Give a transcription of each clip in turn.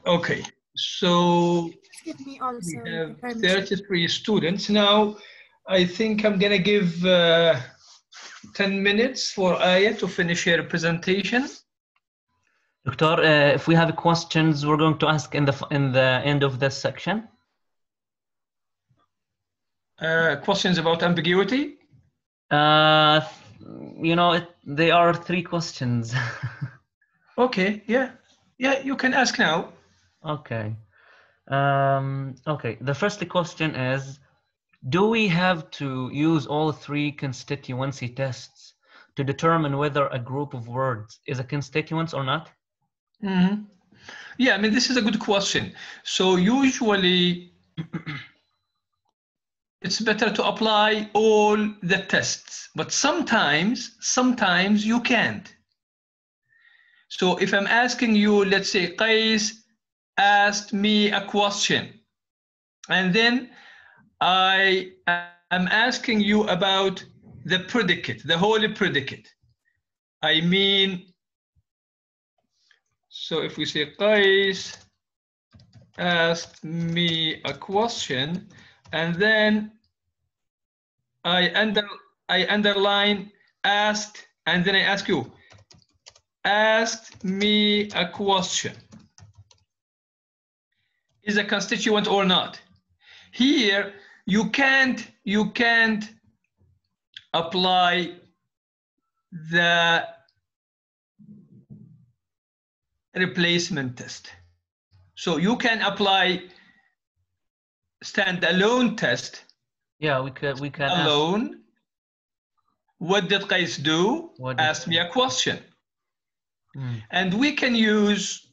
Okay, so Give me also we have permission. 33 students. Now, I think I'm gonna give 10 minutes for Aya to finish her presentation. Doctor, if we have questions, we're going to ask in the end of this section. Questions about ambiguity? You know, they are 3 questions. Okay, yeah, you can ask now. Okay. Okay, the first question is, do we have to use all 3 constituency tests to determine whether a group of words is a constituent or not? Mm-hmm. Yeah, I mean, this is a good question. So usually, it's better to apply all the tests, but sometimes you can't. So if I'm asking you, let's say, Qais asked me a question, and then I am asking you about the predicate, the whole predicate. I mean, so if we say Qais asked me a question, and then I underline asked, and then I ask you, asked me a question. Is a constituent or not? Here, you can't apply the replacement test. So you can apply standalone test. Yeah, we can alone. Ask, what did Qais do? Ask me a question. And we can use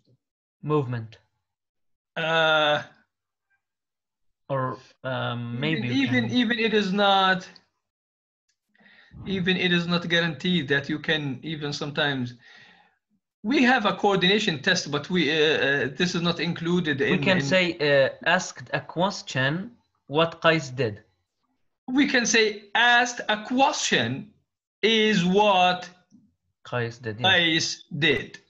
movement. Or maybe even it is not guaranteed that you can even sometimes. We have a coordination test, but we this is not included in. We can say asked a question what Qais did. We can say asked a question is what Qais did. Yes. Qais did.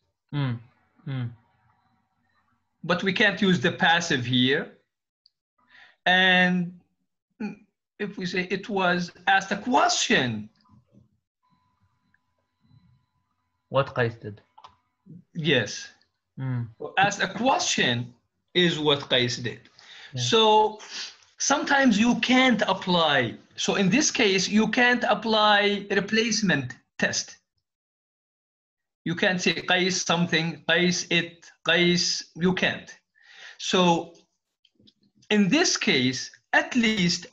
But we can't use the passive here. And if we say it was asked a question, what Qais did. Yes. Asked a question is what Qais did. Yeah. So sometimes you can't apply. So in this case, you can't apply replacement test. You can't say Qais something, Qais it, Qais, you can't. So in this case, at least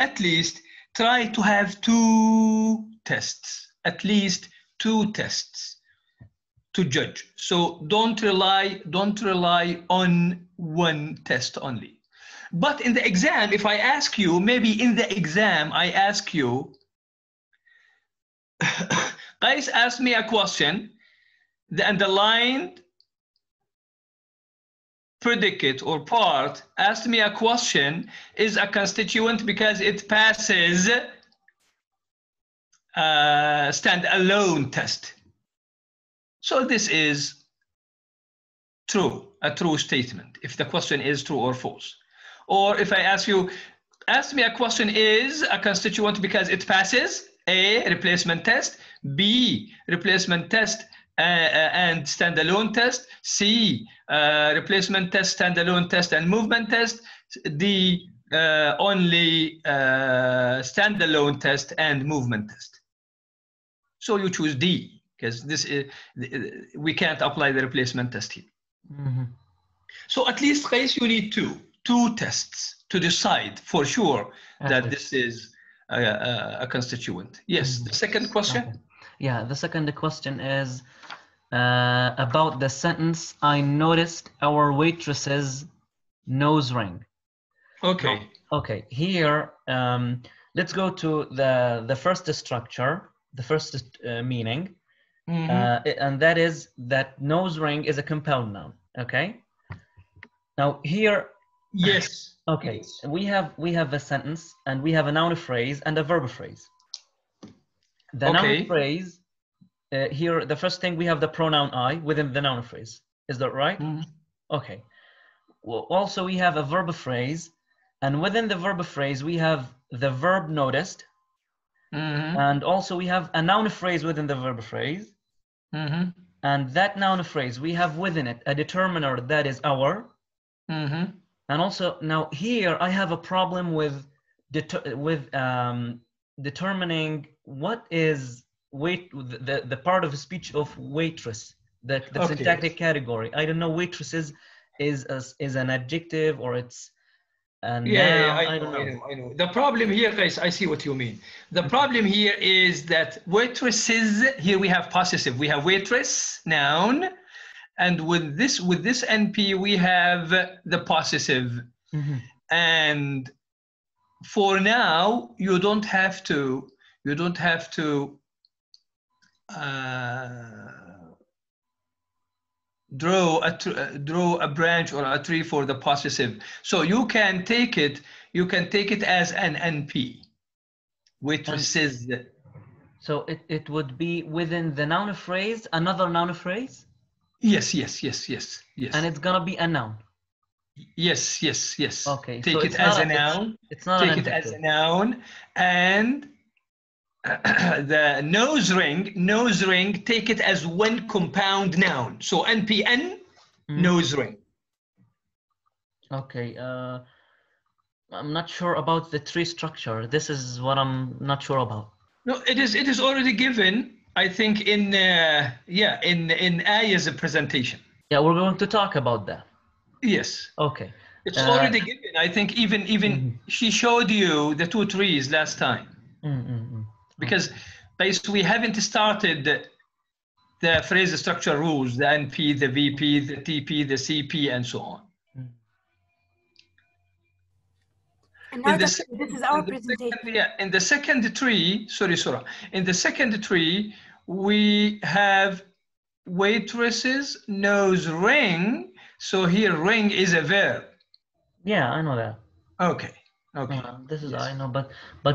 try to have 2 tests, at least 2 tests to judge. So don't rely on 1 test only. But in the exam, if I ask you, maybe in the exam, I ask you, Qais asked me a question, the underlined predicate or part asked me a question is a constituent because it passes standalone test. So this is true, a true statement, if the question is true or false. Or if I ask you, ask me a question is a constituent because it passes A, replacement test, B, replacement test and standalone test, C, replacement test, standalone test, and movement test, D, only standalone test and movement test. So you choose D, because this is, we can't apply the replacement test here. So at least, Qais, you need two tests to decide for sure that this is a constituent. Yes, the second question? Okay. Yeah, the second question is about the sentence, I noticed our waitress's nose ring. Okay. Now, okay, here, let's go to the first structure, the first meaning, and that is that nose ring is a compound noun, okay? Now here, yes. Okay, yes. we have a sentence and we have a noun phrase and a verb phrase. The noun phrase, here, the first thing we have the pronoun I within the noun phrase. Is that right? Okay. also we have a verb phrase, and within the verb phrase we have the verb noticed, and also we have a noun phrase within the verb phrase, and that noun phrase we have within it a determiner that is our, and also now here I have a problem with determining what is the part of speech of waitress, the syntactic category. I don't know, waitress is an adjective or it's a noun. I don't know. I know. The problem here, guys, I see what you mean. The problem here is that waitresses, here we have possessive. We have waitress, noun, and with this NP we have the possessive. And for now, you don't have to draw a branch or a tree for the possessive. So you can take it as an NP, waitresses. So it would be within the noun phrase, another noun phrase? Yes. And it's gonna be a noun. Yes. Okay. Take it as a noun. It's not take it as a noun, and the nose ring, take it as one compound noun. So NPN, nose ring. Okay. I'm not sure about the tree structure. This is what I'm not sure about. No, it is already given, I think, in Aya's presentation. Yeah, we're going to talk about that. Yes. Okay. It's already given. I think even she showed you the two trees last time. Because basically we haven't started the phrase structure rules, the NP, the VP, the TP, the CP, and so on. And now this is our presentation. In the second tree, sorry, Surah. In the second tree, we have waitresses, nose ring. So here, ring is a verb. Yeah, I know that. Okay. This is I know, but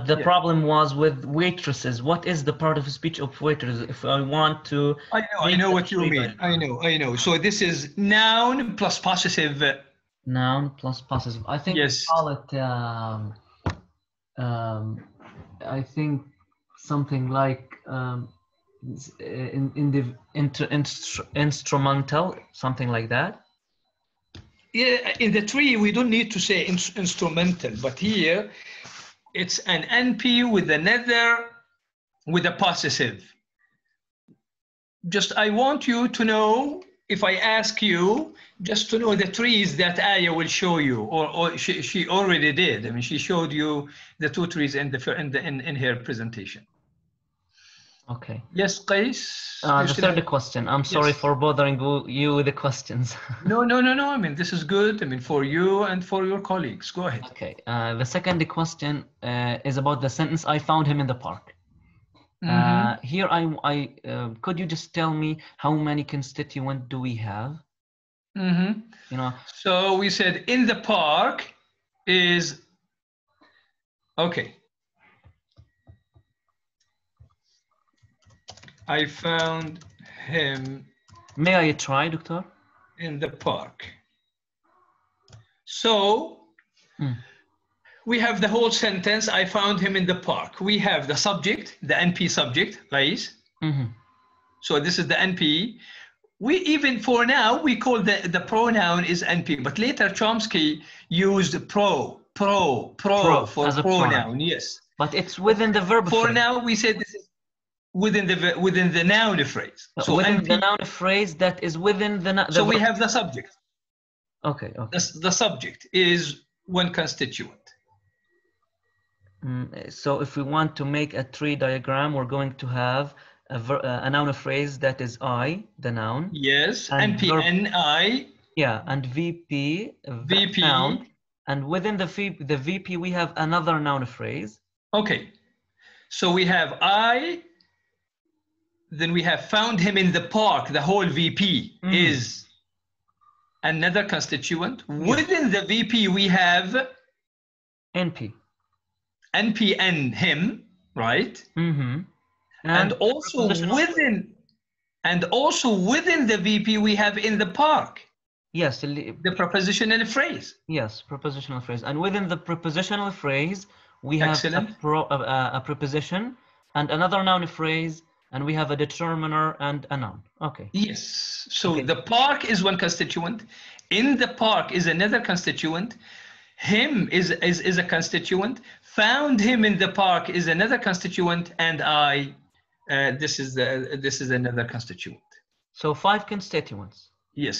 the problem was with waitresses. What is the part of speech of waitresses? If I want to, I know what you mean. I know. So this is noun plus possessive. Noun plus possessive. I think we call it. I think something like instrumental, something like that. Yeah, in the tree, we don't need to say instrumental, but here it's an NP with a possessive. Just, I want you to know, if I ask you, just to know the trees that Aya will show you, or she already did. I mean, she showed you the two trees in her presentation. Okay. Yes, Qais? The third question. I'm sorry for bothering you with the questions. No. I mean, this is good. I mean, for you and for your colleagues. Go ahead. Okay. The second question is about the sentence, I found him in the park. Here, could you just tell me how many constituents do we have? So we said in the park is, okay. I found him. May I try, Doctor? In the park. So we have the whole sentence, I found him in the park. We have the subject, the NP subject, right? So this is the NP. We even, for now, we call the pronoun is NP, but later Chomsky used pro for pronoun, yes. But it's within the verb phrase. For phrase. now, we said this is within the noun phrase. So within NP, the noun phrase that is within the so we have the subject. Okay. The subject is one constituent. So if we want to make a tree diagram, we're going to have a noun phrase that is I, the noun. Yes, NP, I. Yeah, and VP, noun. And within the VP, we have another noun phrase. Okay. So we have I, then we have found him in the park. The whole VP is another constituent. Within the VP, we have NP. NPN, him, right? And also within the VP, we have in the park. Yes. The prepositional phrase. Yes, prepositional phrase. And within the prepositional phrase, we have Excellent. a preposition and another noun phrase, and we have a determiner and a noun. Okay. Yes. So Okay. the park is one constituent. In the park is another constituent. Him is a constituent. Found him in the park is another constituent, and I, this is another constituent. So 5 constituents. Yes.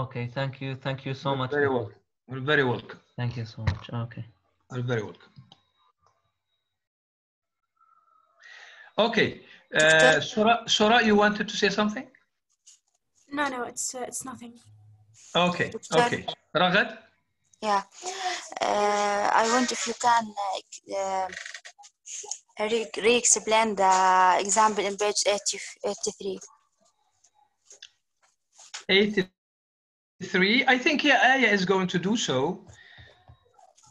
Okay. Thank you. Thank you so much. Very welcome. You're very welcome. Thank you so much. Okay. You're very welcome. Okay. Sora, you wanted to say something? No, it's nothing. Okay. Okay. Ragad? Yeah. I wonder if you can re-explain the example in page 83. 83. I think Aya is going to do so.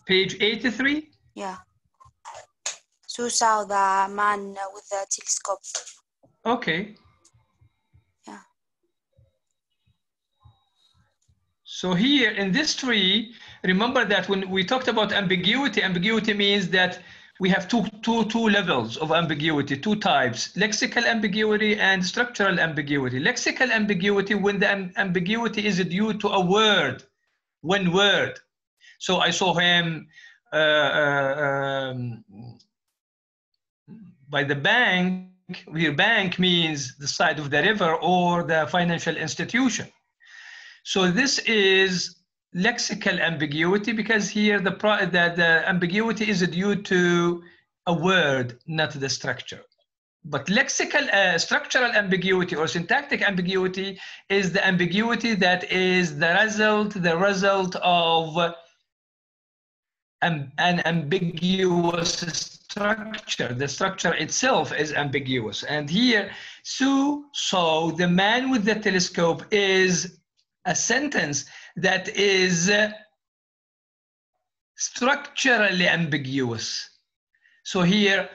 Page 83. Yeah. Sue saw the man with the telescope. Okay. Yeah. So here in this tree, remember that when we talked about ambiguity, ambiguity means that we have two levels of ambiguity, 2 types, lexical ambiguity and structural ambiguity. Lexical ambiguity, when the ambiguity is due to a word, one word. So I saw him by the bank, where bank means the side of the river or the financial institution. So this is lexical ambiguity because here the ambiguity is due to a word, not the structure. But lexical structural ambiguity or syntactic ambiguity is the ambiguity that is the result of an ambiguous structure. The structure itself is ambiguous. And here, Sue saw the man with the telescope is a sentence that is structurally ambiguous. So here,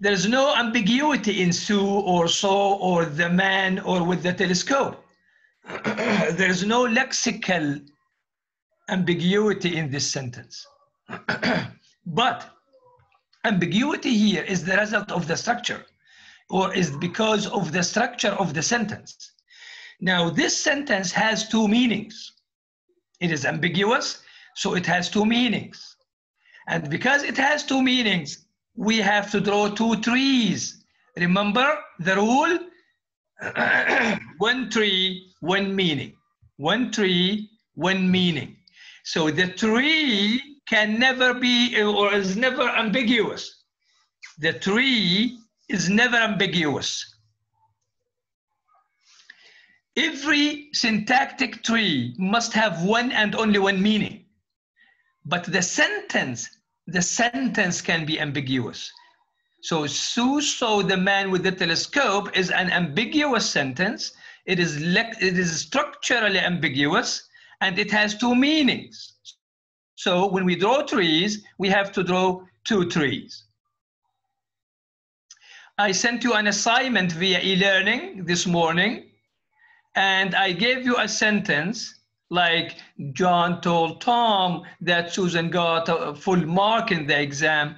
there's no ambiguity in Sue or saw or the man or with the telescope. There's no lexical ambiguity in this sentence. But ambiguity here is the result of the structure or is because of the structure of the sentence. Now, this sentence has 2 meanings. It is ambiguous, so it has 2 meanings. And because it has 2 meanings, we have to draw 2 trees. Remember the rule? 1 tree, 1 meaning. 1 tree, 1 meaning. So the tree can never be or is never ambiguous. The tree is never ambiguous. Every syntactic tree must have 1 and only 1 meaning. But the sentence can be ambiguous. So Sue saw the man with the telescope is an ambiguous sentence. It is structurally ambiguous and it has 2 meanings. So when we draw trees, we have to draw 2 trees. I sent you an assignment via e-learning this morning, and I gave you a sentence like John told Tom that Susan got a full mark in the exam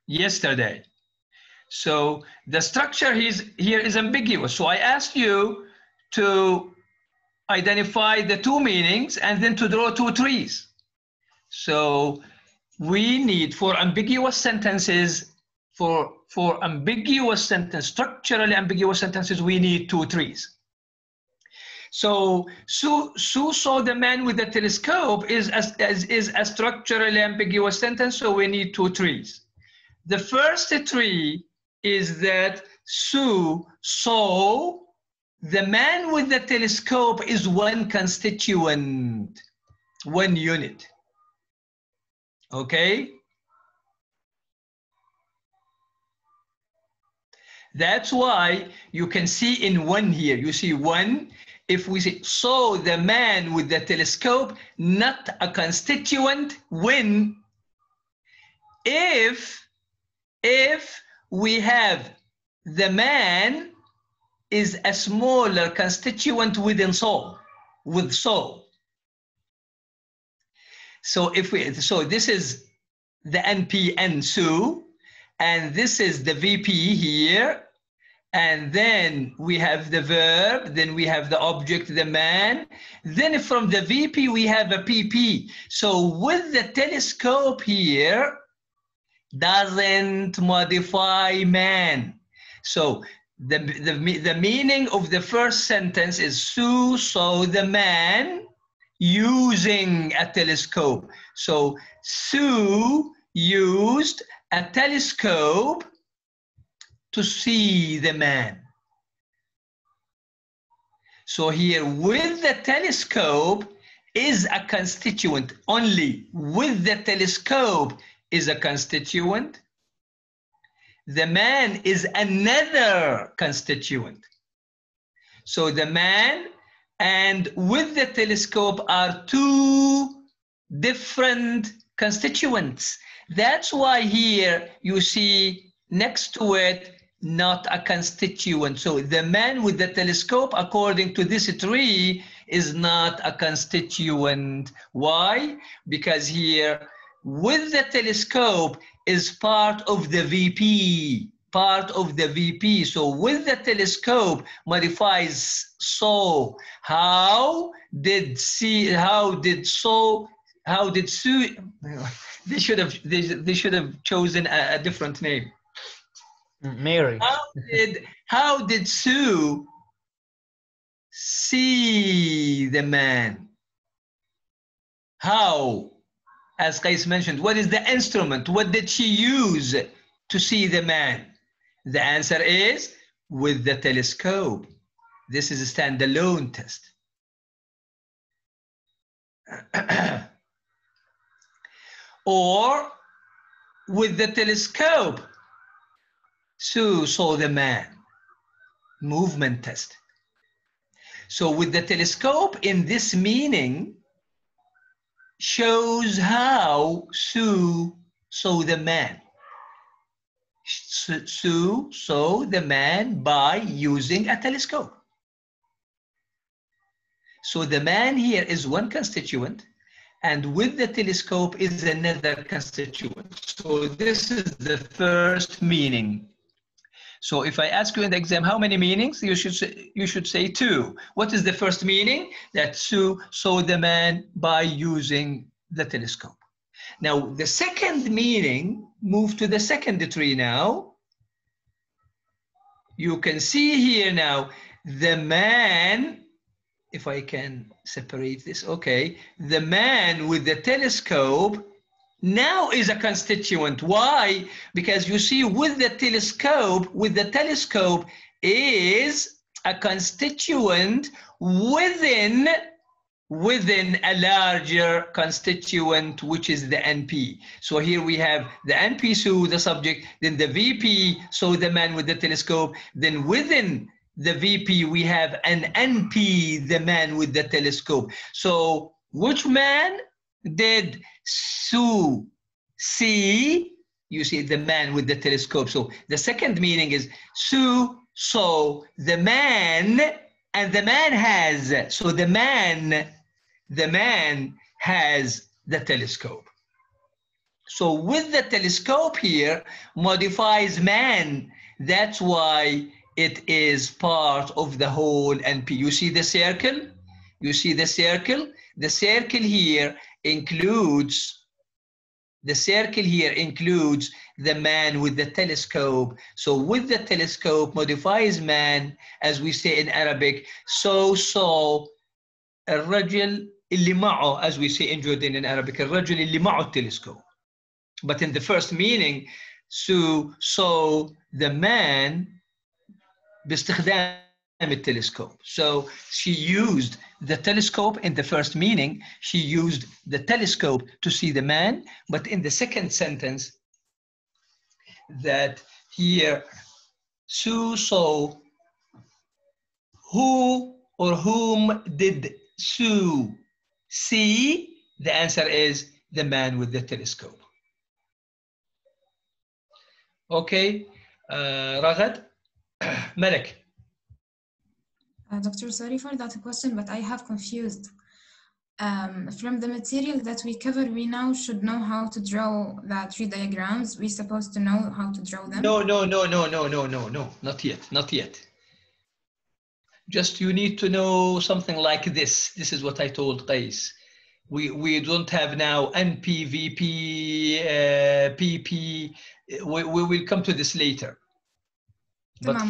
yesterday. So the structure here is ambiguous. So I asked you to identify the 2 meanings and then to draw 2 trees. So we need for ambiguous sentences, for ambiguous sentence, structurally ambiguous sentences, we need 2 trees. So Sue saw the man with the telescope is a structurally ambiguous sentence, so we need 2 trees. The first tree is that Sue saw the man with the telescope is 1 constituent, 1 unit. Okay? That's why you can see in 1 here, you see 1, if we say, saw the man with the telescope, not a constituent, when, if we have the man is a smaller constituent within saw. with so. So this is the NPN Sue, and this is the VP here. And then we have the verb, then we have the object, the man. Then from the VP, we have a PP. So with the telescope here, doesn't modify man. So the meaning of the first sentence is Sue saw the man using a telescope. So Sue used a telescope to see the man. So here with the telescope is a constituent. Only with the telescope is a constituent. The man is another constituent. So the man and with the telescope are two different constituents. That's why here you see next to it not a constituent. So the man with the telescope, according to this tree, is not a constituent. Why? Because here with the telescope is part of the VP, part of the VP. So with the telescope modifies so. How did Sue? They should have chosen a different name. Mary. How did Sue see the man? How? As Qais mentioned, what is the instrument? What did she use to see the man? The answer is with the telescope. This is a standalone test. Or with the telescope, Sue saw the man. Movement test. So with the telescope in this meaning shows how Sue saw the man. Sue saw the man by using a telescope. So the man here is one constituent, and with the telescope is another constituent. So this is the first meaning. So if I ask you in the exam how many meanings, you should say two. What is the first meaning? That Sue saw the man by using the telescope. Now the second meaning, move to the second tree now. You can see here now the man, if I can separate this, okay. The man with the telescope now is a constituent. Why? Because you see with the telescope is a constituent within a larger constituent, which is the NP. So here we have the NP, Sue, the subject, then the VP, so the man with the telescope, then within the VP we have an NP, the man with the telescope. So which man did Sue see? You see the man with the telescope. So the second meaning is Sue saw the man, and the man has, so the man has the telescope. So with the telescope here modifies man. That's why it is part of the whole NP. You see the circle? You see the circle? The circle here includes the man with the telescope. So with the telescope modifies man, as we say in Arabic, so الرجل اللي معه, as we say in Jordan in Arabic, الرجل اللي معه telescope. But in the first meaning, Sue saw the man باستخدام التلسcope. So she used the telescope in the first meaning. She used the telescope to see the man. But in the second sentence, that here, Sue saw, who or whom did Sue see? The answer is the man with the telescope. Okay, Ragad, Malik. Doctor, sorry for that question, but I have confused. From the material that we covered, we now should know how to draw the tree diagrams. We're supposed to know how to draw them. No, not yet, not yet. Just you need to know something like this. This is what I told Qais. We don't have now NP, VP, PP. We will come to this later. But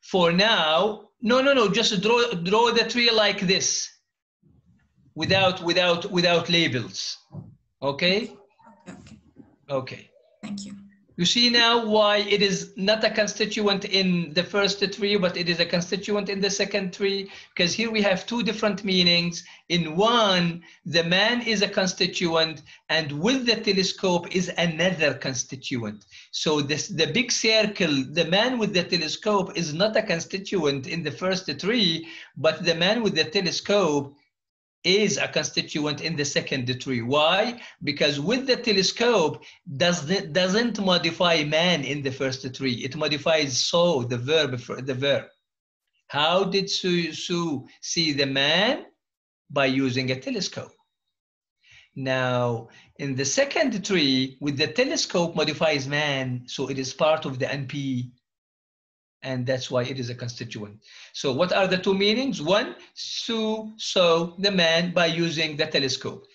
for now, no, just draw the tree like this, without labels. Okay? Okay. Thank you. You see now why it is not a constituent in the first tree, but it is a constituent in the second tree, because here we have two different meanings. In one, the man is a constituent, and with the telescope is another constituent. So the big circle, the man with the telescope is not a constituent in the first tree, but the man with the telescope is a constituent in the second tree. Why? Because with the telescope doesn't modify man in the first tree. It modifies so, the verb. How did Sue see the man? By using a telescope. Now, in the second tree, with the telescope modifies man, so it is part of the NP. And that's why it is a constituent. So what are the two meanings? One, Sue saw the man by using the telescope.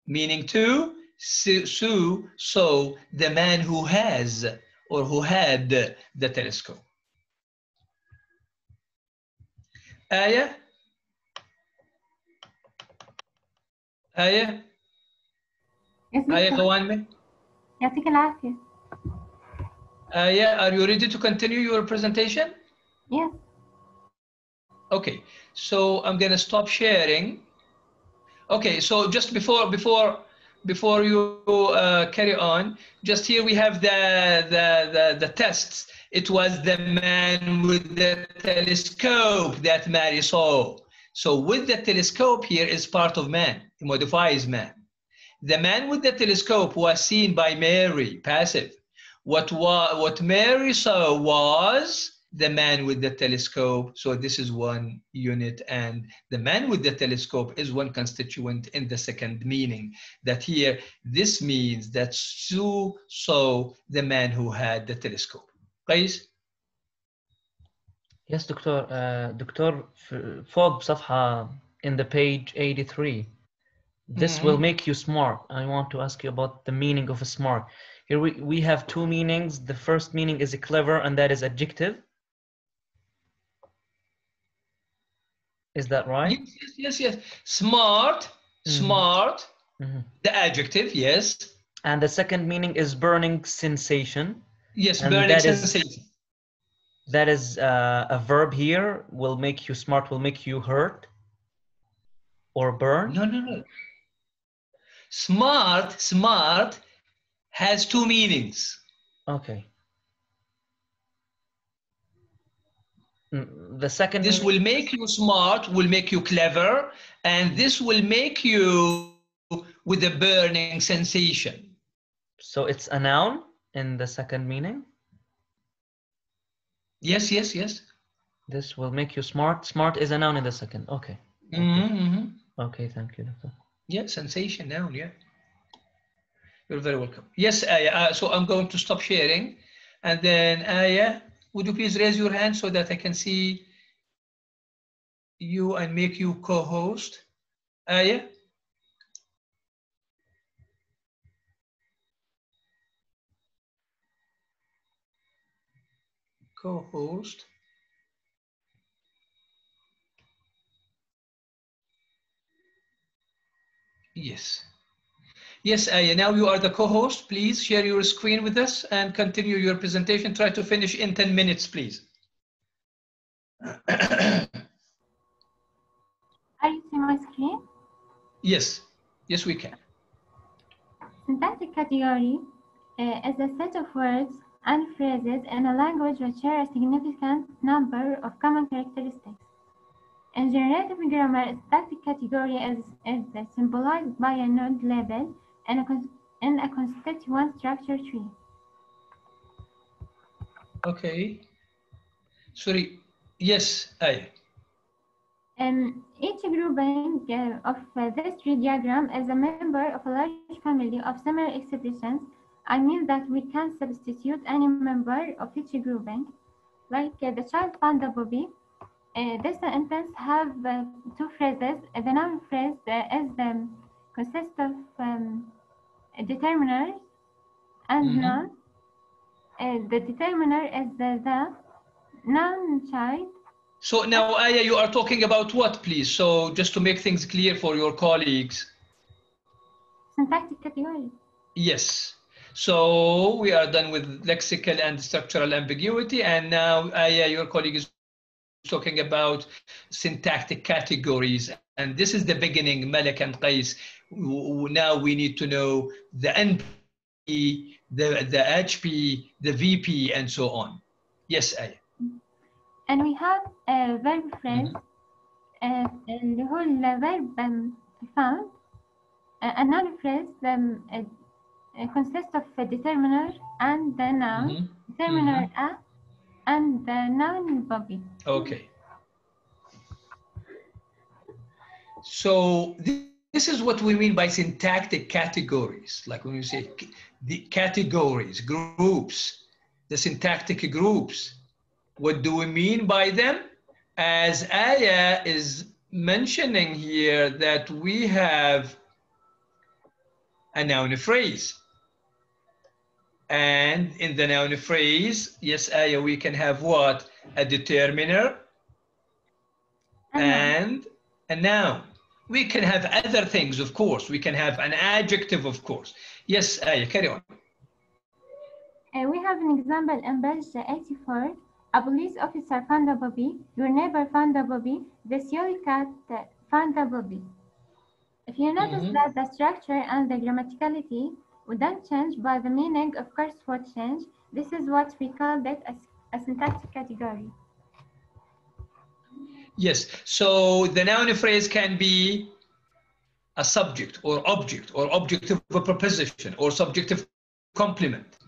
Meaning two, Sue saw the man who has or who had the telescope. Aya? Aya? Aya Kawanme? يعطيك العافية. Yeah, are you ready to continue your presentation? Yes. Okay, so I'm gonna stop sharing. Okay, so just before you carry on, just here we have the tests. It was the man with the telescope that Mary saw. So with the telescope here is part of man. It modifies man. The man with the telescope was seen by Mary, passive. What Mary saw was the man with the telescope. So this is one unit, and the man with the telescope is one constituent in the second meaning. That here, this means that Sue saw the man who had the telescope. Please. Yes, Doctor. Doctor, فوق بصفحة in the page 83. This will make you smart. I want to ask you about the meaning of a smart. Here we have two meanings. The first meaning is clever, and that is adjective. Is that right? Yes. Smart, the adjective, yes. And the second meaning is burning sensation. Yes, and burning sensation. That is a verb here, will make you smart, will make you hurt or burn. No. Smart has two meanings. Okay. The second this will make you smart, will make you clever, and this will make you with a burning sensation. So it's a noun in the second meaning? Yes. This will make you smart. Smart is a noun in the second. Okay. Okay, thank you, Doctor. Yeah, sensation, noun, yeah. You're very welcome. Yes, so I'm going to stop sharing. And then, Aya, would you please raise your hand so that I can see you and make you co-host? Aya? Co-host. Yes, Aya, now you are the co-host. Please share your screen with us and continue your presentation. Try to finish in 10 minutes, please. Are you seeing my screen? Yes, we can. Syntactic category is a set of words and phrases in a language which share a significant number of common characteristics. In generative grammar, a syntactic category is symbolized by a node label in a constituent structure tree. Okay. Sorry, Yes, Aya. Each grouping of this tree diagram is a member of a large family of similar expressions. I mean that we can substitute any member of each grouping, like the child found the puppy. This sentence have two phrases. The noun phrase consists of determiners and noun. The determiner is the noun child. So now, Aya, you are talking about what, please? So just to make things clear for your colleagues. Syntactic category. Yes. So we are done with lexical and structural ambiguity. And now, Aya, your colleague is talking about syntactic categories. And this is the beginning, Malik and Qais. Now we need to know the NP, the HP, the VP, and so on. Yes, Aya. And we have a verb phrase, اللي هو الverb found. A noun phrase consists of a determiner and the noun, determiner a, and the noun Bobby. Okay. So this is what we mean by syntactic categories. Like when we say the categories, groups, the syntactic groups. What do we mean by them? As Aya is mentioning here, that we have a noun phrase. And in the noun phrase, yes, Aya, we can have what? A determiner and a noun. We can have other things, of course. We can have an adjective, of course. Yes, Aya, carry on. We have an example in page 84. A police officer found a puppy. Your neighbor found a puppy. The silly cat found a puppy. If you notice that the structure and the grammaticality wouldn't change, but the meaning, of course, would change, this is what we call it a syntactic category. Yes, so the noun phrase can be a subject or object of a preposition or subjective complement.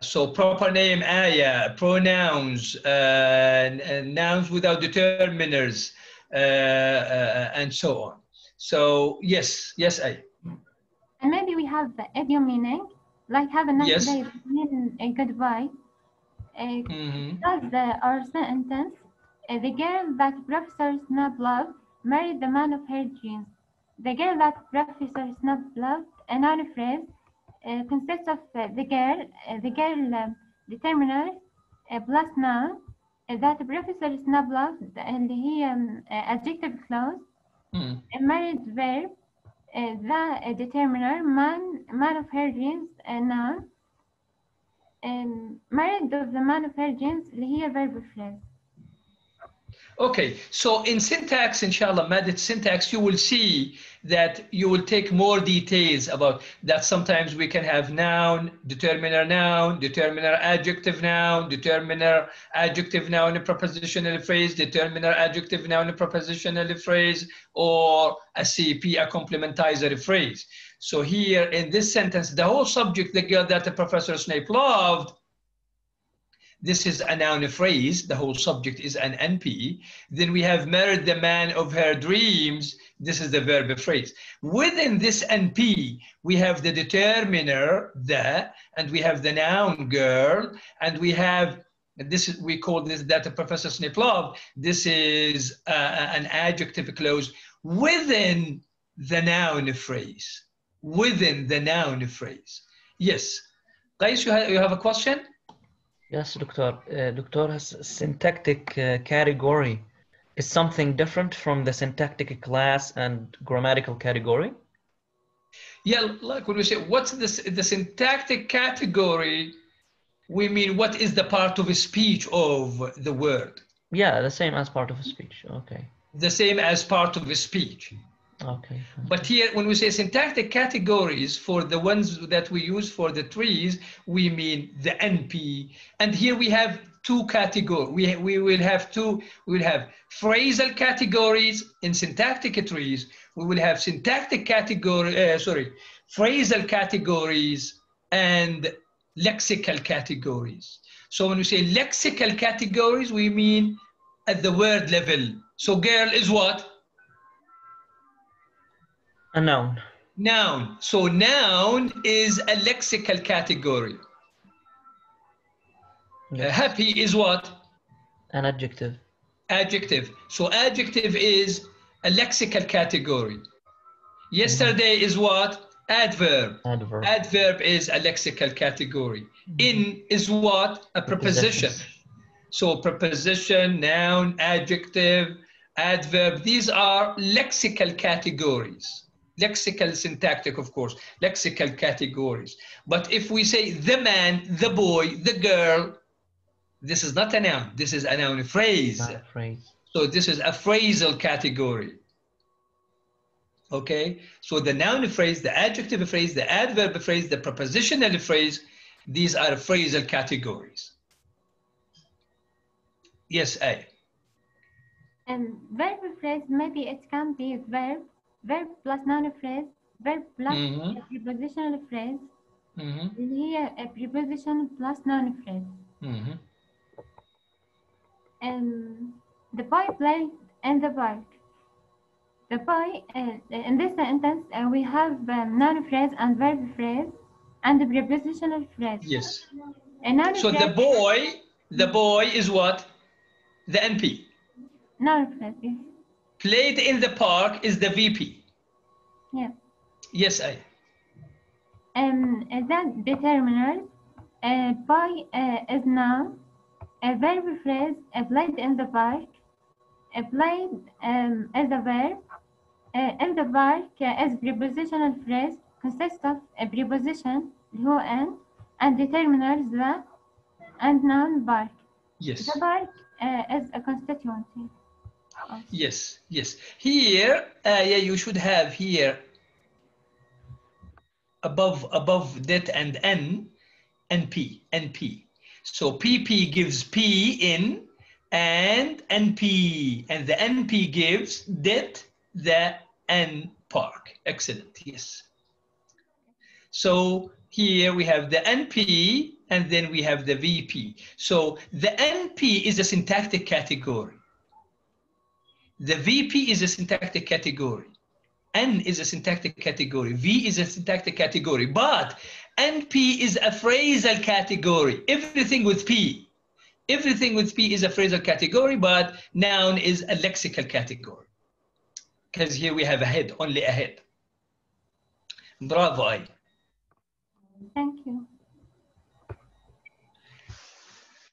So proper name, Aya, pronouns, nouns without determiners, and so on. So yes, Aya. And maybe we have the idiom meaning, like have a nice day, mean a goodbye. That's our sentence. The girl that Professor Snap loved married the man of her dreams. The girl that Professor Snap loved, a noun phrase, consists of the girl determiner plus noun that Professor Snap loved, and he adjective clause, a married verb, the determiner man of her dreams, noun, married of the man of her dreams اللي هي verb phrase. Okay, so in syntax, inshallah, Madit syntax, you will see that you will take more details about that. Sometimes we can have noun, determiner, adjective, noun, determiner, adjective, noun, a prepositional phrase, determiner, adjective, noun, a prepositional phrase, or a CP, a complementizer phrase. So here in this sentence, the whole subject, the girl that the Professor Snape loved, this is a noun phrase, the whole subject is an NP. Then we have married the man of her dreams, this is the verb phrase. Within this NP, we have the determiner, the, and we have the noun girl, and we have, this is, we call this that the Professor Snape loved, this is an adjective clause within the noun phrase, within the noun phrase. Yes, Qais, you have a question? Yes, Doctor. Doctor, syntactic category is something different from the syntactic class and grammatical category? Yeah, like when we say, what's the syntactic category, we mean what is the part of a speech of the word? Yeah, the same as part of a speech. Okay. The same as part of a speech. Okay. But here, when we say syntactic categories, for the ones that we use for the trees, we mean the NP. And here we have two categories. We will have phrasal categories in syntactic trees. We will have syntactic category, phrasal categories and lexical categories. So when we say lexical categories, we mean at the word level. So girl is what? A noun. Noun. So noun is a lexical category. Yes. Happy is what? An adjective. Adjective. So adjective is a lexical category. Yesterday is what? Adverb. Adverb. Adverb is a lexical category. In is what? A preposition. So preposition, noun, adjective, adverb, these are lexical categories. Lexical, syntactic, of course, lexical categories. But if we say the man, the boy, the girl, this is not a noun. This is a noun phrase. Noun phrase. So this is a phrasal category. Okay, so the noun phrase, the adjective phrase, the adverb phrase, the prepositional phrase, these are phrasal categories. Yes, A. Verb phrase, maybe it can be verb plus noun phrase, verb plus a prepositional phrase, here a preposition plus noun phrase. The boy played in the park. The boy, in this sentence, we have noun phrase and verb phrase and the prepositional phrase. Yes. So the boy is what? The NP. Noun phrase, yes. Played in the park is the VP. Yeah. Yes, I. That determiner, boy is noun, a verb phrase, played in the park, played is a verb, in the park is prepositional phrase, consists of a preposition, who and determiners the, and noun park. Yes. The park is a constituency. Yes, yes. Here, yeah, you should have here above that and N, NP. So PP gives P in and NP, and the NP gives that the N park. Excellent, yes. So here we have the NP and then we have the VP. So the NP is a syntactic category. The VP is a syntactic category. N is a syntactic category. V is a syntactic category. But NP is a phrasal category. Everything with P. Everything with P is a phrasal category, but noun is a lexical category. Because here we have a head, only a head. Bravo, I. Thank you.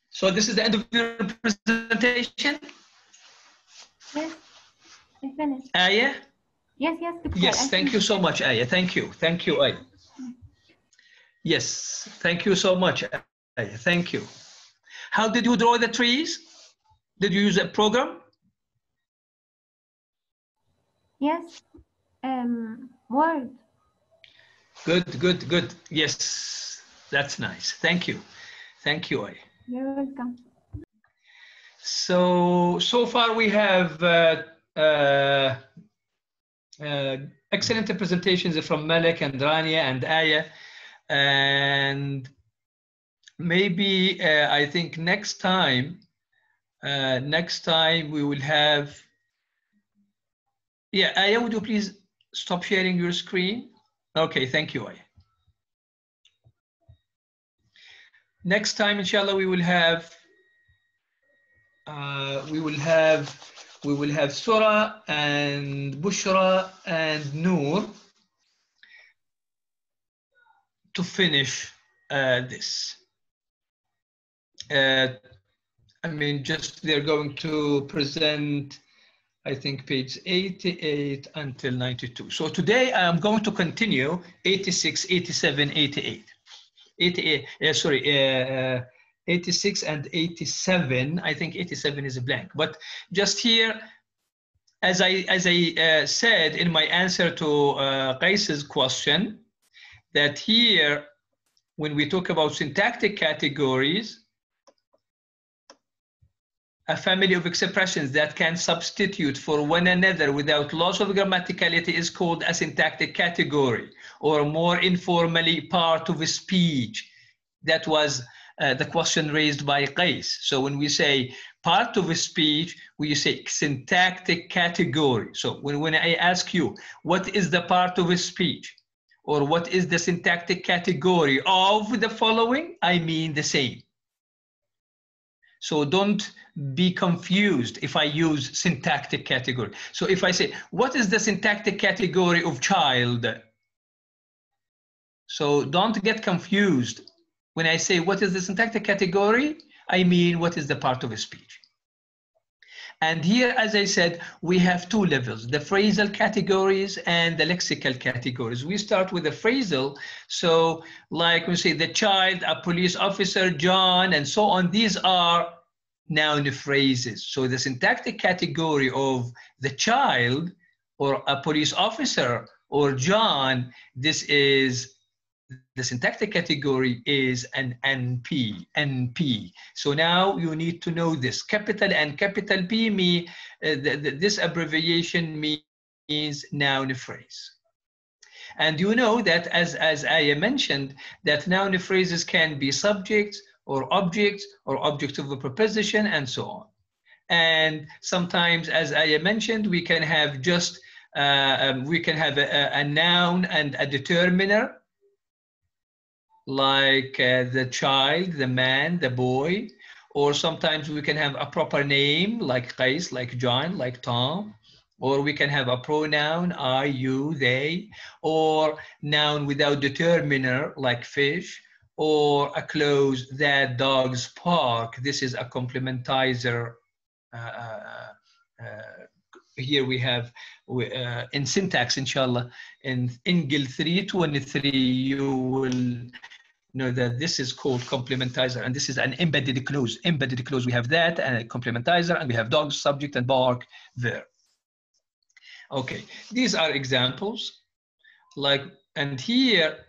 So this is the end of your presentation? Yes, I finished. Aya? Yes, Yes, thank you so much, Aya. Thank you, Aya. Yes, thank you so much, Aya. Thank you. How did you draw the trees? Did you use a program? Yes, Word. Good. Yes, that's nice. Thank you, Aya. You're welcome. So far we have excellent presentations from Malik and Rania and Aya, and maybe I think next time we will have. Yeah, Aya, would you please stop sharing your screen? Okay, thank you, Aya. Next time, inshallah, we will have Surah and Bushra and Noor to finish this. I mean, just they're going to present, I think, page 88 until 92. So today I'm going to continue 86, 87, 88. 86 and 87. I think 87 is a blank, but just here, as I said in my answer to Qais's question, that here, when we talk about syntactic categories, a family of expressions that can substitute for one another without loss of grammaticality is called a syntactic category, or more informally, part of a speech. That was the question raised by Qais. So when we say part of a speech, we say syntactic category. So when I ask you, what is the part of a speech? Or what is the syntactic category of the following? I mean the same. So don't be confused if I use syntactic category. So if I say, what is the syntactic category of child? So don't get confused. When I say, what is the syntactic category? I mean, what is the part of a speech? And here, as I said, we have two levels, the phrasal categories and the lexical categories. We start with the phrasal. So like we say, the child, a police officer, John, and so on. These are noun phrases. So the syntactic category of the child or a police officer or John, this is the syntactic category is an NP. So now you need to know this. Capital and capital P this abbreviation means noun phrase. And you know that as I mentioned, that noun phrases can be subjects or objects of a preposition and so on. And sometimes, as I mentioned, we can have just, we can have a noun and a determiner, like the child, the man, the boy, or sometimes we can have a proper name like Qais, like John, like Tom, or we can have a pronoun, I, you, they, or noun without determiner like fish, or a clause that dogs bark. This is a complementizer. Here we have in syntax, inshallah, in Engel 323, you will know that this is called complementizer, and this is an embedded clause. Embedded clause, we have that, and a complementizer, and we have dog, subject, and bark, verb. Okay, these are examples. Like, and here,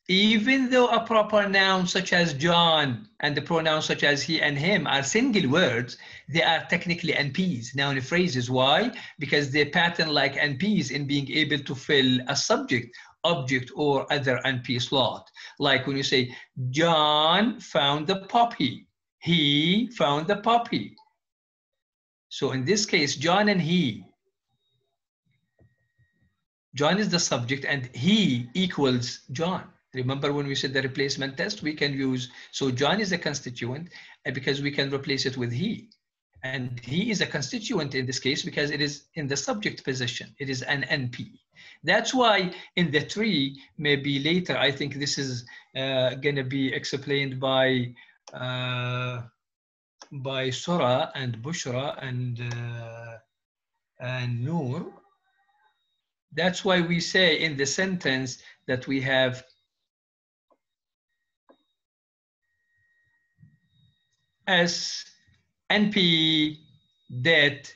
even though a proper noun such as John and the pronouns such as he and him are single words, they are technically NPs, noun phrases. Why? Because they pattern like NPs in being able to fill a subject, object, or other NP slot. Like when you say, John found the puppy, he found the puppy. So in this case, John and he, John is the subject and he equals John. Remember when we said the replacement test, we can use, so John is a constituent because we can replace it with he. And he is a constituent in this case because it is in the subject position. It is an NP. That's why in the tree, maybe later, I think this is going to be explained by Surah and Bushra and Noor. That's why we say in the sentence that we have S, NP, dead,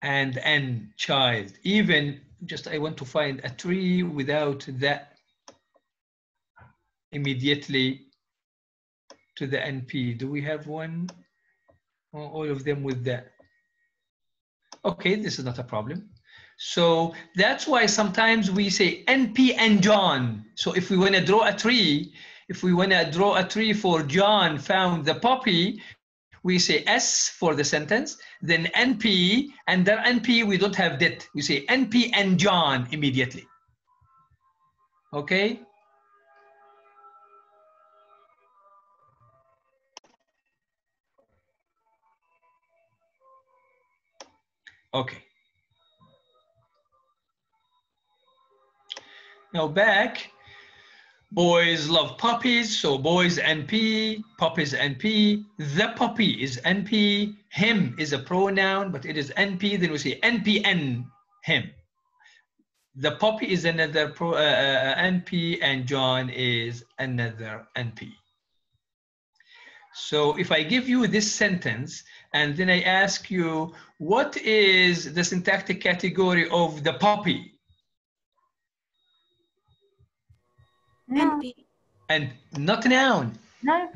and N, child. Even just I want to find a tree without that immediately to the NP. Do we have one? Or all of them with that? Okay, this is not a problem. So that's why sometimes we say NP and John. So if we want to draw a tree, if we want to draw a tree for John found the puppy, we say S for the sentence, then NP, and then NP we don't have that. We say NP and John immediately. Okay? Okay. Now back. Boys love puppies, so boys NP, puppies NP, the puppy is NP, him is a pronoun, but it is NP, then we say NPN, him. The puppy is another NP and John is another NP. So if I give you this sentence and then I ask you, what is the syntactic category of the puppy? NP. And not noun. Noun.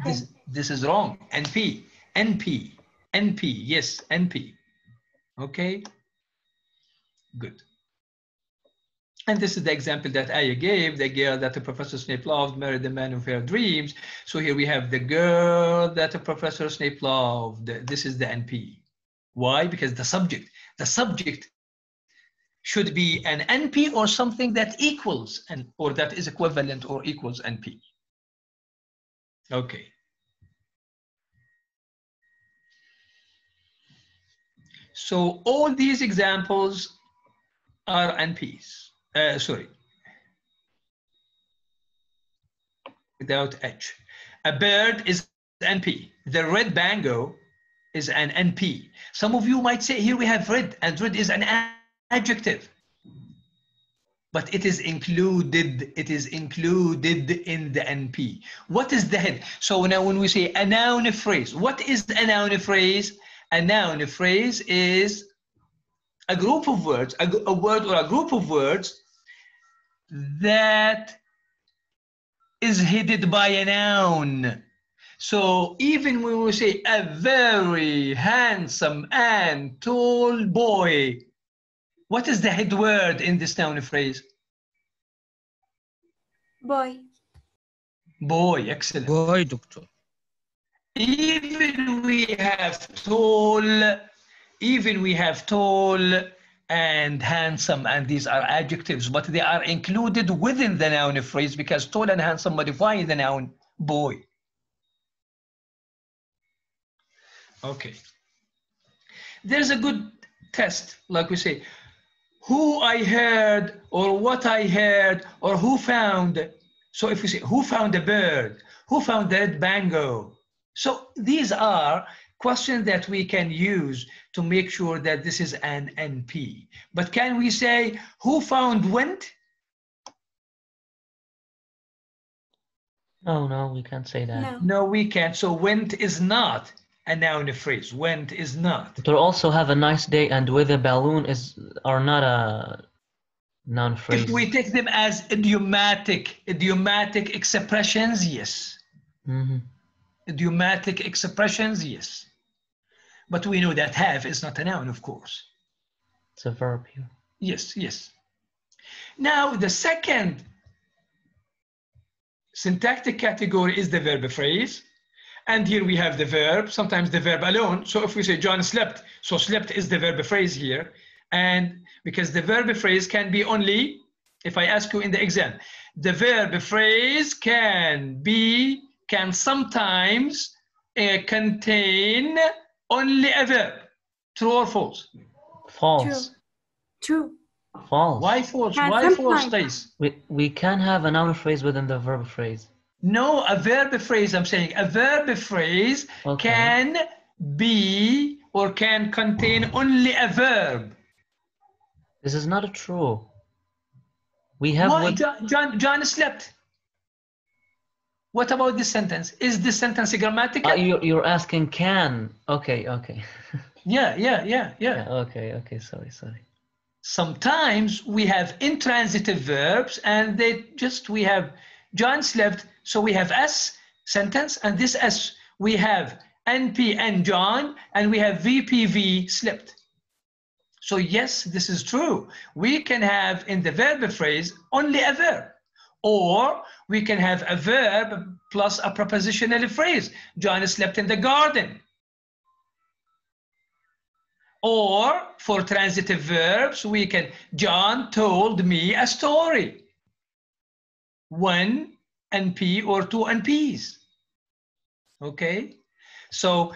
This is wrong. NP, NP, NP, yes, NP. Okay, good. And this is the example that Aya gave, the girl that Professor Snape loved married the man of her dreams. So here we have the girl that Professor Snape loved. This is the NP. Why? Because the subject should be an NP or something that equals or that is equivalent or equals NP. Okay. So all these examples are NPs. Without H. A bird is NP. The red bango is an NP. Some of you might say here we have red, and red is an adjective. But it is included. It is included in the NP. What is the head? So now when we say a noun phrase, what is a noun phrase? A noun phrase is a group of words, a word or a group of words that is headed by a noun. So even when we say a very handsome and tall boy, what is the head word in this noun phrase? Boy. Boy, excellent. Boy, doctor. Even we have tall and handsome, and these are adjectives, but they are included within the noun phrase because tall and handsome modify the noun boy. Okay. There's a good test, like we say, who I heard, or what I heard, or who found. So if we say, who found a bird? Who found the red bango? So these are questions that we can use to make sure that this is an NP. But can we say, who found went? No, we can't say that. No, we can't. So went is not a noun phrase. Went is not. To also have a nice day and with a balloon are not a noun phrase. If we take them as idiomatic expressions, yes. Mm-hmm. Idiomatic expressions, yes. But we know that have is not a noun, of course. It's a verb here. Yes, yes. Now, the second syntactic category is the verb phrase. And here we have the verb, sometimes the verb alone. So if we say John slept, so slept is the verb phrase here. And because the verb phrase can be only, if I ask you in the exam, the verb phrase can sometimes contain only a verb. True or false? False. True. False. Why false? Can Why false, Stace? We can have a noun phrase within the verb phrase. No, a verb phrase, I'm saying a verb phrase can be or can contain only a verb. This is not true. We have Why? John slept. What about this sentence? Is this sentence grammatical? You're asking can. Okay. Yeah. Okay, sorry. Sometimes we have intransitive verbs and we have John slept, so we have S sentence, and this S we have NP and John, and we have VPV slept. So yes, this is true. We can have in the verb phrase only a verb, or we can have a verb plus a prepositional phrase. John slept in the garden. Or for transitive verbs, we can, John told me a story. One NP or two NPs. Okay? So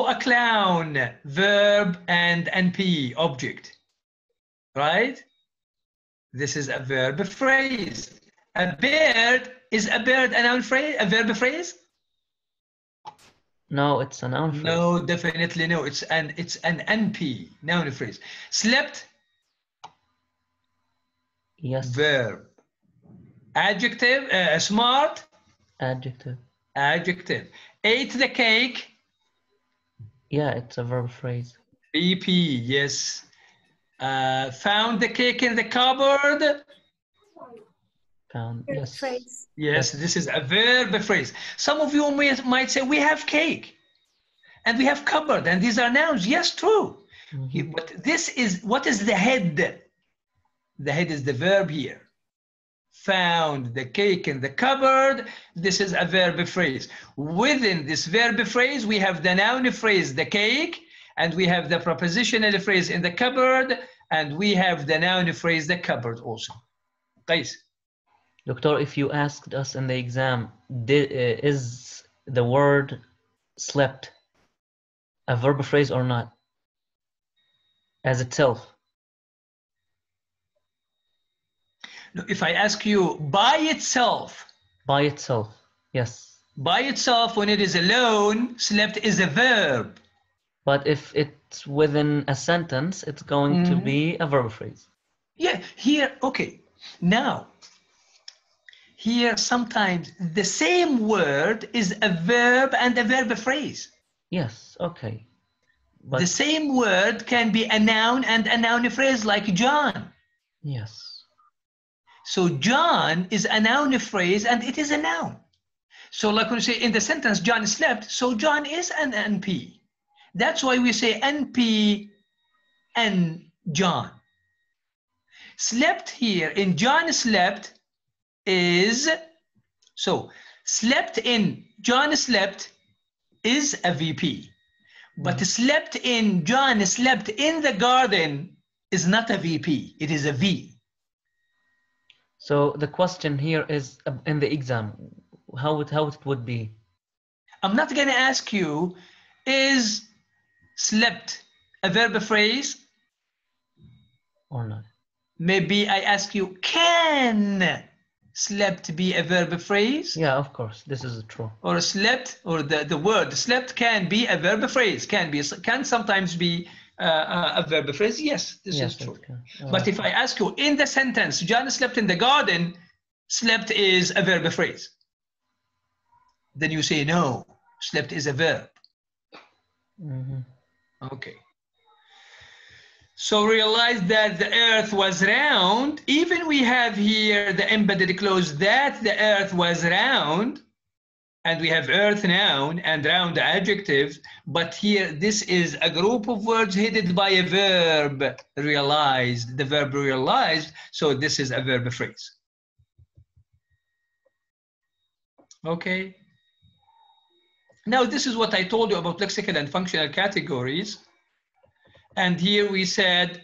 a clown, verb and NP, object. Right? This is a verb phrase. A bird, is a bird a noun phrase, a verb phrase? No, it's a noun phrase. No, definitely no. It's an NP, noun phrase. Slept? Yes. Verb. Adjective, smart? Adjective. Adjective. Ate the cake? Yeah, it's a verb phrase. BP, yes. Found the cake in the cupboard? Found, yes. Phrase. Yes, this is a verb phrase. Some of you might say, we have cake and we have cupboard, and these are nouns. Yes, true. Mm-hmm. But this is, what is the head? The head is the verb here. Found the cake in the cupboard. This is a verb phrase. Within this verb phrase, we have the noun phrase, the cake, and we have the prepositional phrase in the cupboard, and we have the noun phrase, the cupboard also. Guys. Doctor, if you asked us in the exam, is the word slept a verb phrase or not? As itself? If I ask you by itself. By itself, yes. By itself, when it is alone, slept is a verb. But if it's within a sentence, it's going to be a verb phrase. Yeah, here, okay. Now, here sometimes the same word is a verb and a verb phrase. Yes, okay. But the same word can be a noun and a noun phrase, like John. Yes. So John is a noun phrase and it is a noun. So like when we say in the sentence, John slept, so John is an NP. That's why we say NP and John. Slept here in John slept is, so slept in John slept is a VP. But slept in John slept in the garden is not a VP, it is a V. So the question here is in the exam, how it would be? I'm not going to ask you, is slept a verb phrase? Or not? Maybe I ask you, can slept be a verb phrase? Yeah, of course, this is true. Or slept, or the word slept can be a verb phrase, can sometimes be a verb phrase. Yes, this is true. But if I ask you in the sentence, John slept in the garden, slept is a verb phrase. Then you say no, slept is a verb. Okay. So realize that the earth was round. Even we have here the embedded clause that the earth was round, and we have earth noun and round adjective, but here this is a group of words headed by a verb, realized, the verb realized, so this is a verb phrase. Okay. Now this is what I told you about lexical and functional categories. And here we said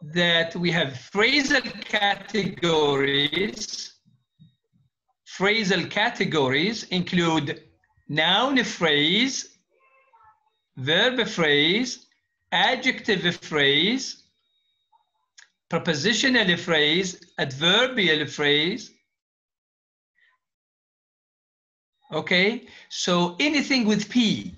that we have phrasal categories. Phrasal categories include noun phrase, verb phrase, adjective phrase, prepositional phrase, adverbial phrase. Okay, so anything with P,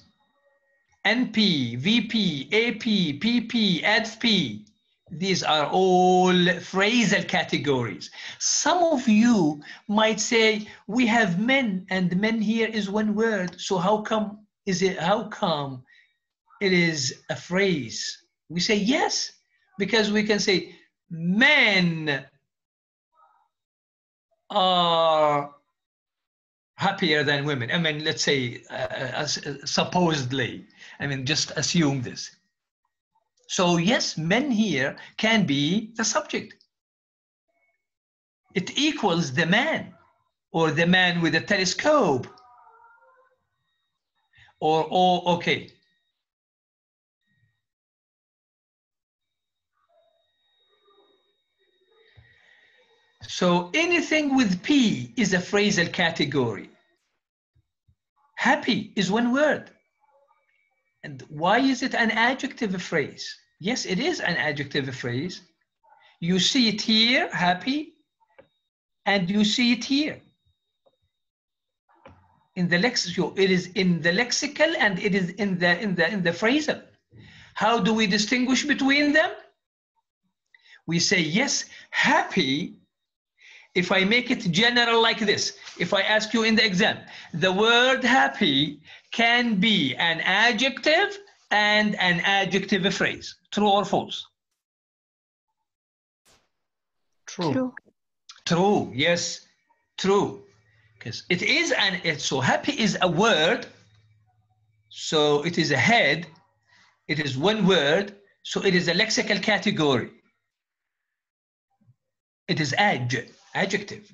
NP, VP, AP, PP, ADP, these are all phrasal categories. Some of you might say, we have men, and men here is one word, so how come it is a phrase? We say yes, because we can say men are happier than women. I mean, let's say supposedly, I mean, just assume this. So yes, men here can be the subject. It equals the man, or the man with a telescope, or okay. So anything with P is a phrasal category. Happy is one word. And why is it an adjective phrase? Yes, it is an adjective phrase. You see it here, happy, and you see it here. In the lexical, it is in the lexical and it is in the phrasal. How do we distinguish between them? We say yes, happy. If I make it general like this, if I ask you in the exam, the word happy can be an adjective and an adjective phrase. True or false? True. True, yes, true. Because it is so happy is a word, so it is a head, it is one word, so it is a lexical category. It is adjective.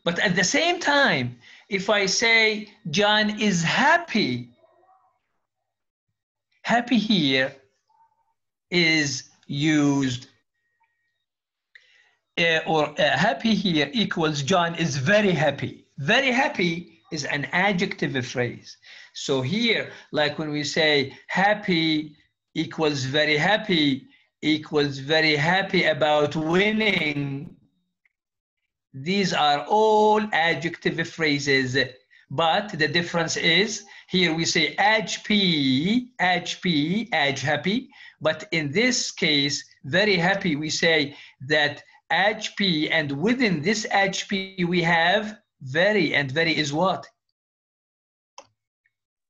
But at the same time, if I say John is happy, happy here is used, happy here equals John is very happy. Very happy is an adjective phrase. So here, like when we say happy equals very happy about winning, these are all adjective phrases. But the difference is, here we say happy, happy, but in this case, very happy, we say that HP, and within this HP we have very, and very is what?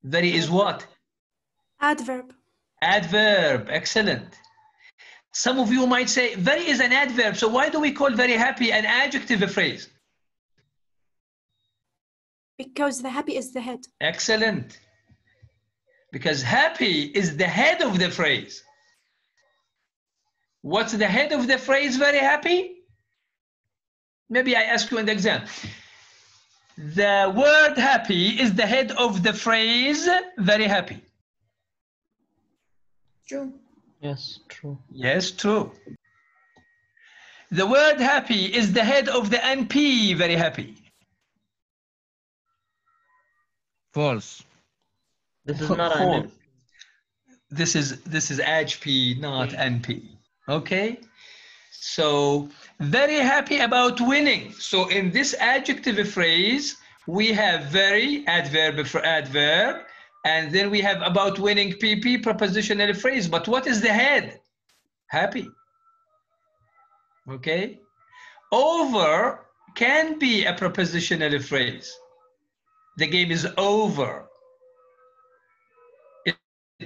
Very is what? Adverb. Adverb, excellent. Some of you might say, very is an adverb, so why do we call very happy an adjective phrase? Because the happy is the head. Excellent. Because happy is the head of the phrase. What's the head of the phrase, very happy? Maybe I ask you in the exam. The word happy is the head of the phrase, very happy. True. Yes, true. Yes, true. The word happy is the head of the NP, very happy. False. This is not False. an. This is HP, not NP. Okay? So, very happy about winning. So in this adjective phrase, we have very, adverb for adverb, and then we have about winning PP, prepositional phrase. But what is the head? Happy. Okay? Over can be a prepositional phrase. The game is over. It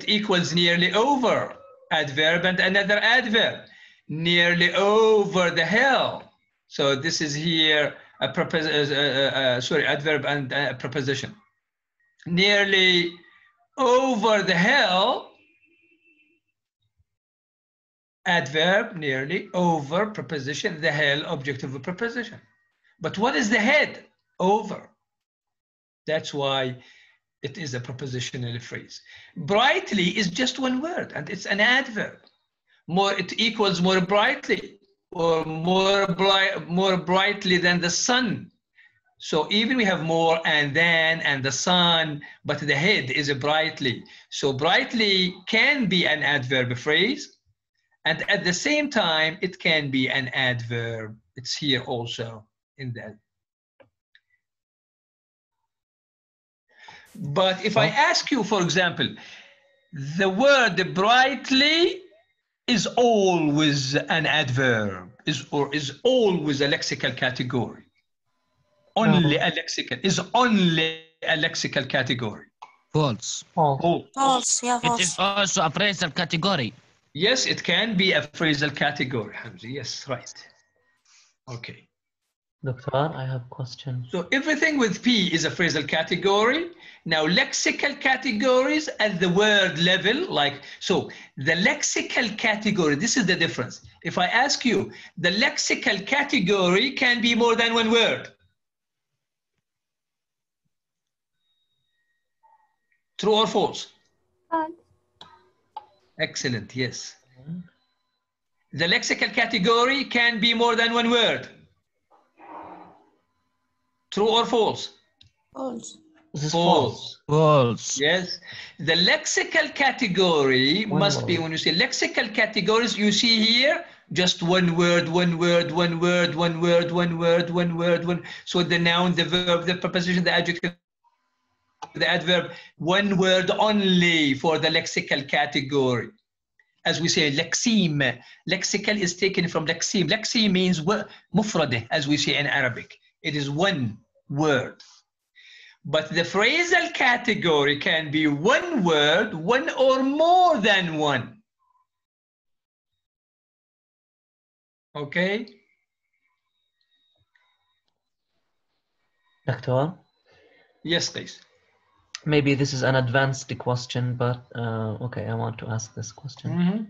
equals nearly over. Adverb and another adverb. Nearly over the hill. So this is here a adverb and a preposition. Nearly over the hill. Adverb, nearly over, preposition, the hill, object of a preposition. But what is the head? Over. That's why it is a prepositional phrase. Brightly is just one word, and it's an adverb. More, it equals more brightly, or more brightly than the sun. So even we have more and then and the sun, but the head is a brightly. So brightly can be an adverb phrase, and at the same time, it can be an adverb. It's here also in that. But if I ask you, for example, the word brightly is always an adverb, is always a lexical category. Only a lexical, is only a lexical category. False. False. False, yeah, It false. is also a phrasal category. Yes, it can be a phrasal category, Hamza. Yes, right. Okay. Doctor, I have a question. So everything with P is a phrasal category. Now, lexical categories at the word level, like, so the lexical category, this is the difference. If I ask you, the lexical category can be more than one word. True or false? False. Excellent, yes. The lexical category can be more than one word. True or false? False. This is False. False. Yes. The lexical category must be, when you say lexical categories, you see here just one word, one word, one word, one word, one word, one word, one. So the noun, the verb, the preposition, the adjective, the adverb, one word only for the lexical category. As we say, lexeme. Lexical is taken from lexeme. Lexeme means mufrade, as we say in Arabic. It is one word. But the phrasal category can be one word, one or more than one. Okay? Doctor? Yes, please. Maybe this is an advanced question, but okay, I want to ask this question.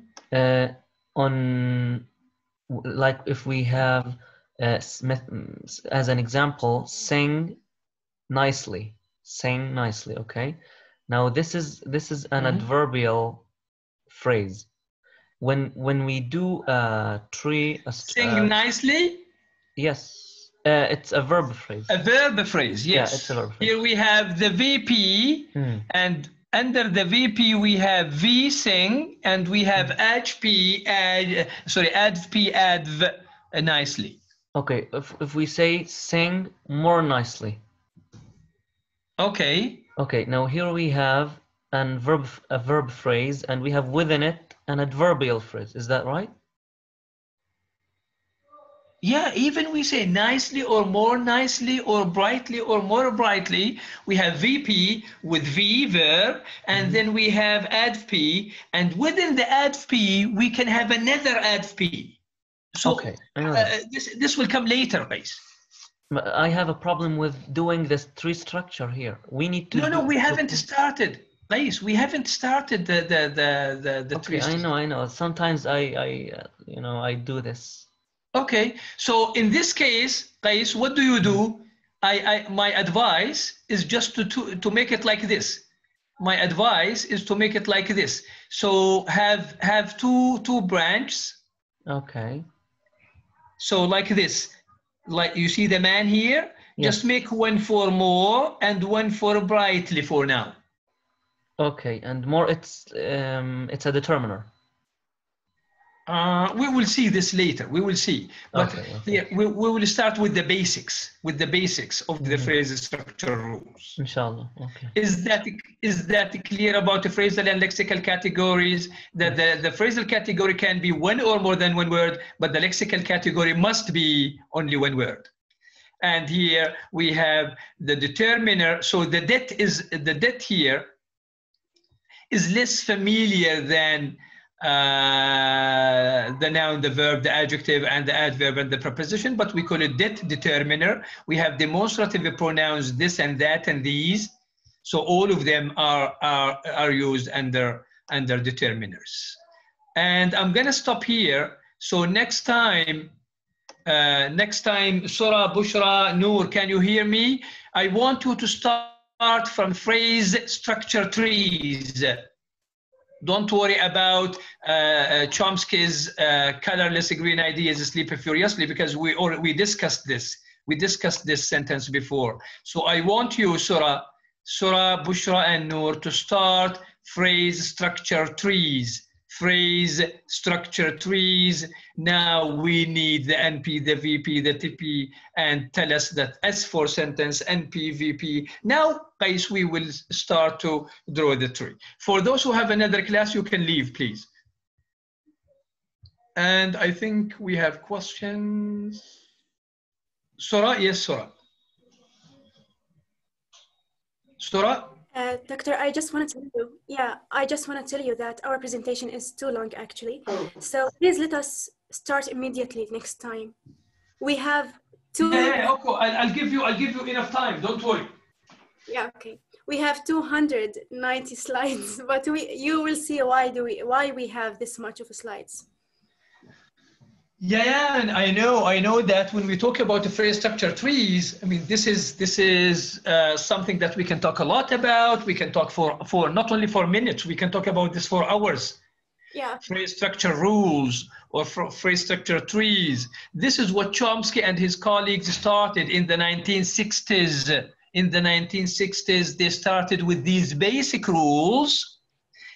On Like if we have, as an example, sing nicely. Sing nicely, okay? Now this is an adverbial phrase. When we do sing nicely? Yes, it's a verb phrase. A verb phrase, yes. Yeah, it's a verb phrase. Here we have the VP, and under the VP we have V sing, and we have adv adv nicely. Okay, if we say sing more nicely. Okay. Okay, now here we have a verb phrase, and we have within it an adverbial phrase. Is that right? Yeah, even we say nicely or more nicely or brightly or more brightly, we have VP with V verb, and then we have adv, and within the adv we can have another adv. So okay, this will come later, guys. I have a problem with doing this tree structure here. We need to. No, we haven't started. Guys, we haven't started the tree. Okay, I know. Sometimes I do this. Okay, so in this case, guys, what do? My advice is just to make it like this. My advice is to make it like this. So have two branches. Okay. So like this, like you see the man here. Yes. Just make one for more and one for brightly for now. Okay, and more it's a determiner. We will see this later. We will see, but okay. Here we will start with the basics. Of the phrase structure rules. Inshallah. Okay. Is that clear about the phrasal and lexical categories? That the phrasal category can be one or more than one word, but the lexical category must be only one word. And here we have the determiner. So the det here is less familiar than the noun, the verb, the adjective, and the adverb and the preposition, but we call it det determiner. We have demonstrative pronouns, this and that and these. So all of them are used under determiners. And I'm gonna stop here. So next time, Sura, Bushra, Noor, can you hear me? I want you to start from phrase structure trees. Don't worry about Chomsky's colorless green ideas, sleep furiously, because we discussed this. We discussed this sentence before. So I want you, Sura, Bushra, and Noor, to start phrase structure trees. Phrase structure trees. Now we need the NP, the VP, the TP, and tell us that S for sentence, NP, VP. Now, guys, we will start to draw the tree. For those who have another class, you can leave, please. And I think we have questions. Sura, yes, Sura. Sura? Doctor, I just want to tell you that our presentation is too long, actually. So please let us start immediately next time. We have two. Yeah, okay. I'll give you enough time. Don't worry. Yeah, okay. We have 290 slides, but you will see why we have this much of slides. Yeah, and I know that when we talk about the phrase structure trees, I mean, this is something that we can talk a lot about. We can talk for not only for minutes, we can talk about this for hours. Yeah. Phrase structure rules or phrase structure trees. This is what Chomsky and his colleagues started in the 1960s. In the 1960s, they started with these basic rules.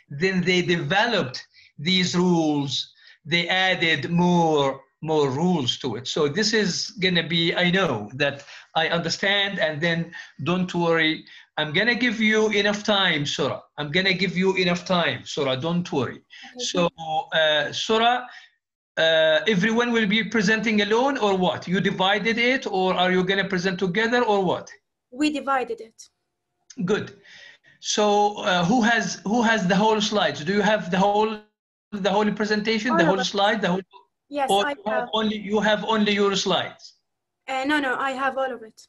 Then they developed these rules. They added more rules to it. So this is gonna be, I know that I understand, and then don't worry. I'm gonna give you enough time, Sura. I'm gonna give you enough time, Sura, don't worry. Okay. So Sura, everyone will be presenting alone or what? You divided it, or are you gonna present together or what? We divided it. Good. So who has the whole slides? Do you have the whole presentation, the whole slide, the whole? Yes, or I have. You have only your slides? No, I have all of it.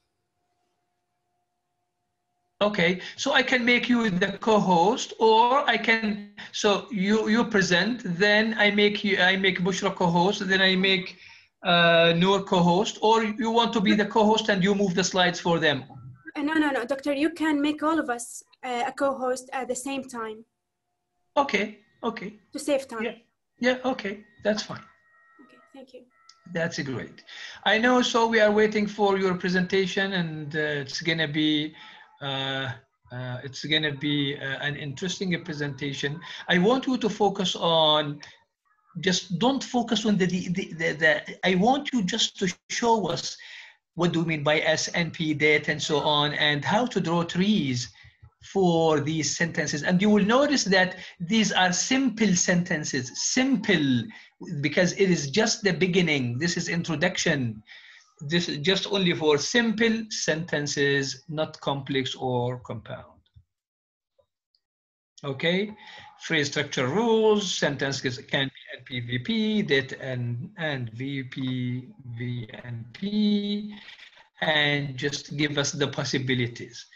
Okay, so I can make you the co-host, or I can, so you present, then I make Bushra co-host, then I make Noor co-host, or you want to be the co-host and you move the slides for them? No, doctor, you can make all of us a co-host at the same time. Okay. To save time. Yeah, okay, that's fine. Okay, thank you. That's great. I know, so we are waiting for your presentation, and it's gonna be an interesting presentation. I want you to focus on, just don't focus on I want you just to show us what do we mean by SNP, date, and so on, and how to draw trees for these sentences. And you will notice that these are simple sentences, simple, because it is just the beginning. This is introduction. This is just only for simple sentences, not complex or compound. Okay, phrase structure rules, sentences can be NP-VP, date and VP, VNP, and just give us the possibilities.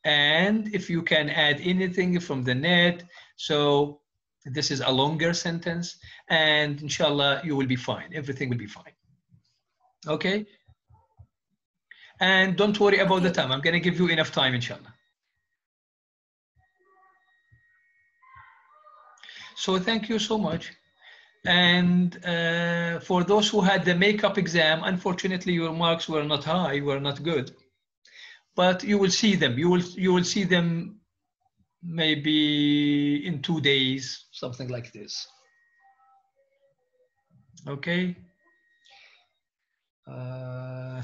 And if you can add anything from the net, so this is a longer sentence, and inshallah, you will be fine. Everything will be fine. Okay? And don't worry about the time. I'm going to give you enough time, inshallah. So thank you so much. And for those who had the makeup exam, unfortunately, your marks were not high, were not good. But you will see them. You will see them maybe in 2 days, something like this. Okay.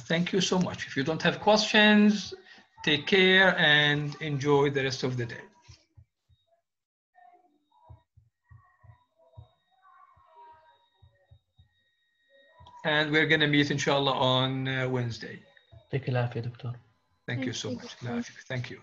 Thank you so much. If you don't have questions, take care and enjoy the rest of the day. And we're going to meet, inshallah, on Wednesday. Take care, Doctor. Thank you so much. Thank you.